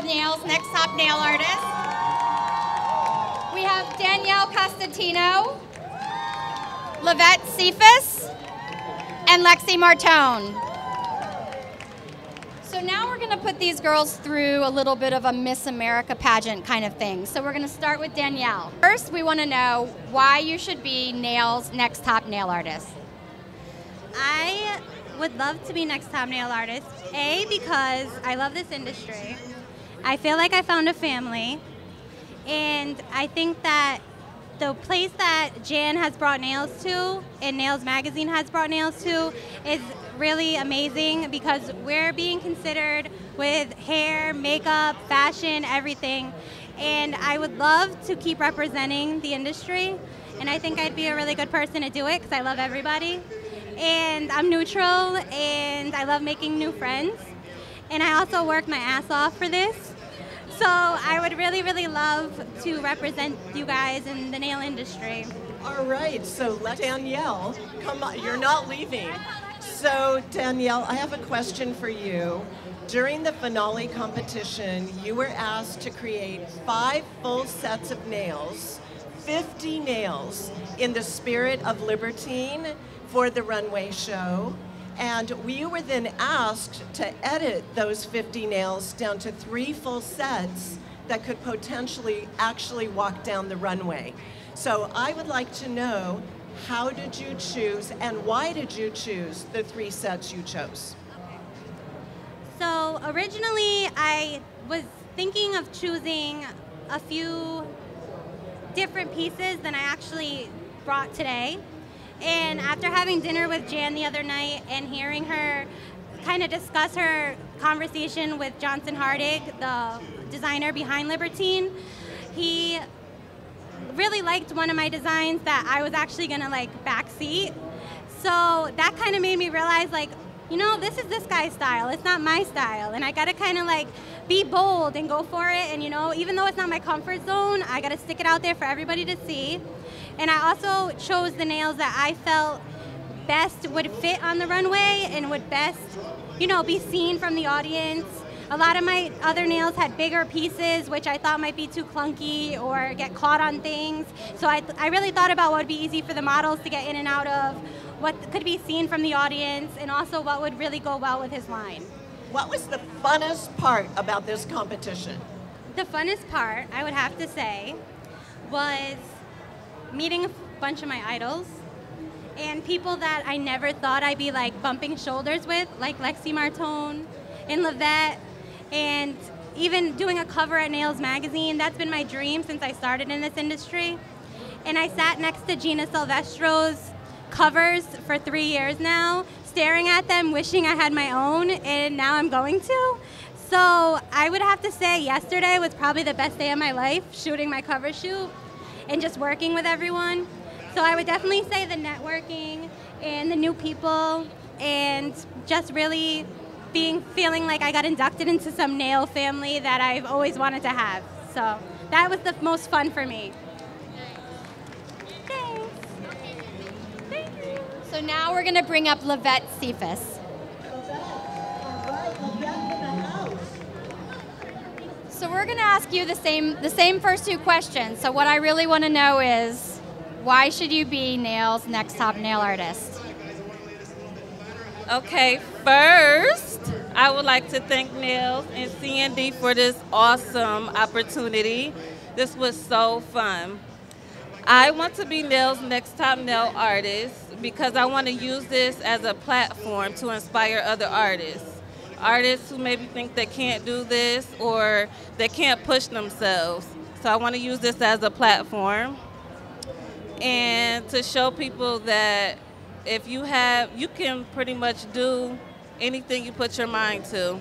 for Nails Next Top Nail Artist. We have Danielle Costantino, Lavette Cephas, and Lexi Martone. So now we're going to put these girls through a little bit of a Miss America pageant kind of thing. So we're going to start with Danielle. First, we want to know why you should be Nails Next Top Nail Artist. I would love to be Next Top Nail Artist, A, because I love this industry. I feel like I found a family, and I think that the place that Jan has brought nails to, and Nails Magazine has brought nails to, is really amazing because we're being considered with hair, makeup, fashion, everything. And I would love to keep representing the industry, and I think I'd be a really good person to do it because I love everybody. And I'm neutral, and I love making new friends. And I also worked my ass off for this. So I would really, really love to represent you guys in the nail industry. All right, so let Danielle, come on, you're not leaving. So Danielle, I have a question for you. During the finale competition, you were asked to create 5 full sets of nails, 50 nails in the spirit of Libertine for the runway show. And we were then asked to edit those 50 nails down to 3 full sets that could potentially actually walk down the runway. So I would like to know, how did you choose and why did you choose the 3 sets you chose? So originally I was thinking of choosing a few different pieces than I actually brought today. And after having dinner with Jan the other night and hearing her kind of discuss her conversation with Johnson Hardig, the designer behind Libertine, he really liked one of my designs that I was actually gonna like backseat. So that kind of made me realize, like, you know, this is this guy's style, it's not my style. And I gotta kind of like be bold and go for it. And you know, even though it's not my comfort zone, I gotta stick it out there for everybody to see. And I also chose the nails that I felt best would fit on the runway and would best, you know, be seen from the audience. A lot of my other nails had bigger pieces, which I thought might be too clunky or get caught on things. So I really thought about what would be easy for the models to get in and out of, what could be seen from the audience, and also what would really go well with his line. What was the funnest part about this competition? The funnest part, I would have to say, was meeting a bunch of my idols and people that I never thought I'd be like bumping shoulders with, like Lexi Martone and Lavette, and even doing a cover at Nails Magazine. That's been my dream since I started in this industry. And I sat next to Gina Silvestro's covers for 3 years now, staring at them, wishing I had my own, and now I'm going to. So I would have to say yesterday was probably the best day of my life, shooting my cover shoot and just working with everyone. So I would definitely say the networking and the new people and just really feeling like I got inducted into some nail family that I've always wanted to have. So that was the most fun for me. Thanks. Thank you. So now we're going to bring up Lavette Cephas. So we're going to ask you the same first 2 questions. So what I really want to know is, why should you be Nails Next Top Nail Artist? Okay, first, I would like to thank Nails and CND for this awesome opportunity. This was so fun. I want to be Nails Next Top Nail Artist because I want to use this as a platform to inspire other artists. Artists who maybe think they can't do this or they can't push themselves. So I want to use this as a platform and to show people that if you can pretty much do anything you put your mind to.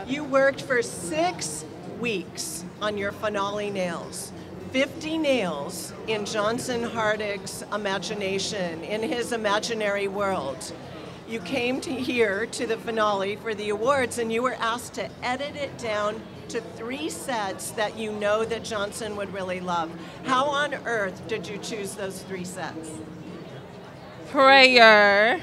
You worked for 6 weeks on your finale nails. 50 nails in Johnson Hardig's imagination, in his imaginary world. You came here to the finale for the awards and you were asked to edit it down to 3 sets that you know that Johnson would really love. How on earth did you choose those 3 sets? Prayer.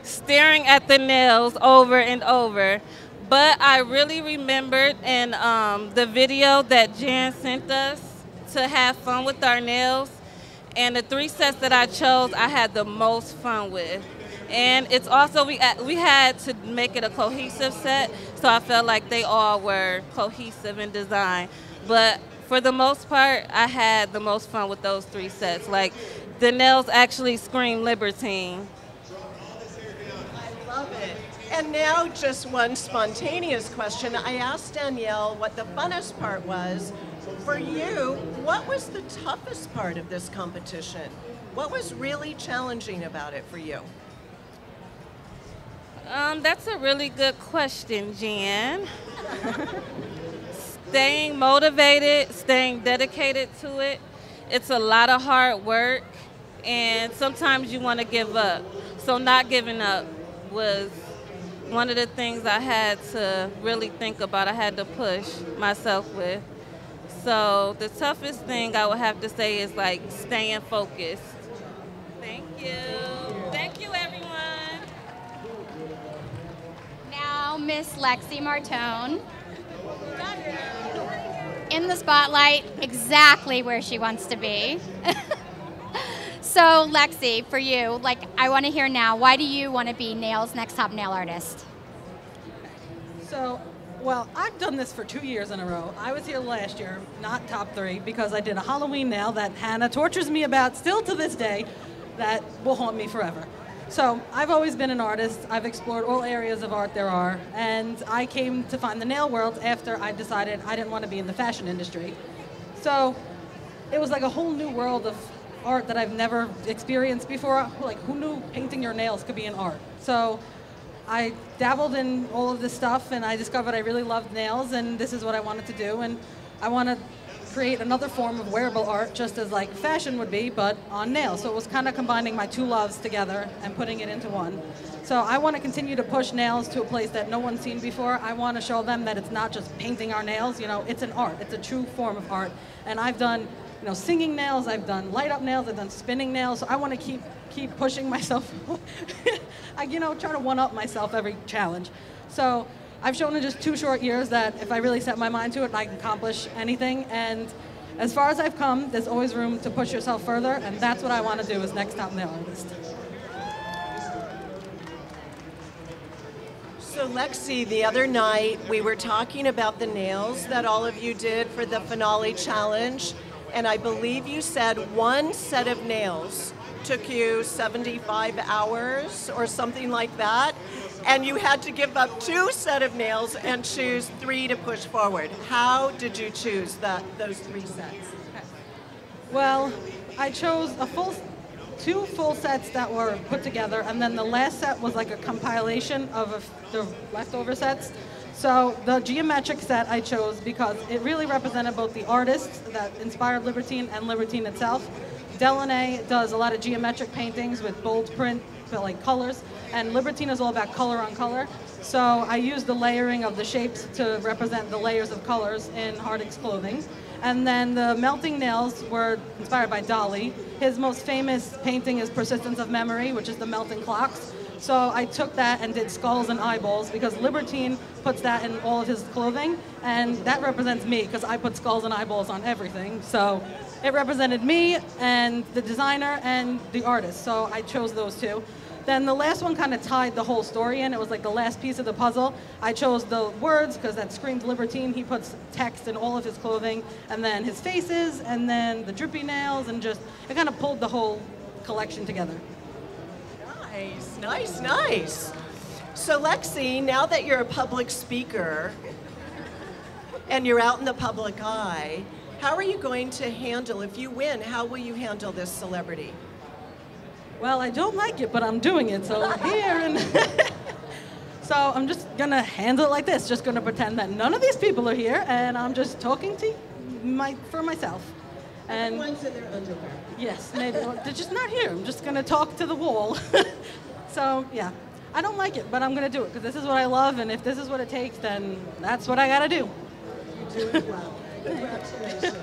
Staring at the nails over and over. But I really remembered in the video that Jan sent us to have fun with our nails. And the 3 sets that I chose, I had the most fun with. And it's also, we had to make it a cohesive set, so I felt like they all were cohesive in design. But for the most part, I had the most fun with those 3 sets. Like, the nails actually scream Libertine. I love it. And now just one spontaneous question. I asked Danielle what the funnest part was. For you, what was the toughest part of this competition? What was really challenging about it for you? That's a really good question, Jan. Staying motivated, staying dedicated to it. It's a lot of hard work, and sometimes you want to give up. So not giving up was one of the things I had to really think about. I had to push myself with. So the toughest thing I would have to say is like staying focused. Thank you. Thank you, everyone. Now, Miss Lexi Martone. In the spotlight, exactly where she wants to be. So, Lexi, for you, like, I want to hear now, why do you want to be Nails' next top nail artist? So, well, I've done this for 2 years in a row. I was here last year, not top 3, because I did a Halloween nail that Hannah tortures me about still to this day that will haunt me forever. So I've always been an artist. I've explored all areas of art there are, and I came to find the nail world after I decided I didn't want to be in the fashion industry. So it was like a whole new world of art that I've never experienced before. Like, who knew painting your nails could be an art? So I dabbled in all of this stuff, and I discovered I really loved nails, and this is what I wanted to do. And I want to create another form of wearable art, just as like fashion would be, but on nails. So it was kind of combining my 2 loves together and putting it into one. So I want to continue to push nails to a place that no one's seen before. I want to show them that it's not just painting our nails. You know, it's an art. It's a true form of art. And I've done, you know, singing nails. I've done light up nails. I've done spinning nails. So I want to keep pushing myself. I, you know, try to one up myself every challenge. So I've shown in just 2 short years that if I really set my mind to it, I can accomplish anything. And as far as I've come, there's always room to push yourself further, and that's what I want to do as next top nail artist. So Lexi, the other night we were talking about the nails that all of you did for the finale challenge, and I believe you said 1 set of nails took you 75 hours or something like that, and you had to give up 2 set of nails and choose 3 to push forward. How did you choose those 3 sets? Well, I chose 2 full sets that were put together, and then the last set was like a compilation of the leftover sets. So the geometric set I chose because it really represented both the artists that inspired Libertine and Libertine itself. Delaunay does a lot of geometric paintings with bold print, like colors, and Libertine is all about color on color. So I used the layering of the shapes to represent the layers of colors in Harding's clothing. And then the melting nails were inspired by Dali. His most famous painting is Persistence of Memory, which is the melting clocks. So I took that and did skulls and eyeballs because Libertine puts that in all of his clothing, and that represents me because I put skulls and eyeballs on everything. So it represented me and the designer and the artist, so I chose those 2. Then the last one kind of tied the whole story in. It was like the last piece of the puzzle. I chose the words because that screams Libertine. He puts text in all of his clothing, and then his faces, and then the drippy nails, and just, it kind of pulled the whole collection together. Nice, nice, nice. So Lexi, now that you're a public speaker and you're out in the public eye, how are you going to handle, if you win, how will you handle this celebrity? Well, I don't like it, but I'm doing it, so I'm here. And so I'm just going to handle it like this, just going to pretend that none of these people are here, and I'm just talking to for myself. And everyone's in their underwear. Yes, maybe. Well, they're just not here. I'm just going to talk to the wall. So, yeah, I don't like it, but I'm going to do it because this is what I love, and if this is what it takes, then that's what I got to do. You're doing well. Congratulations.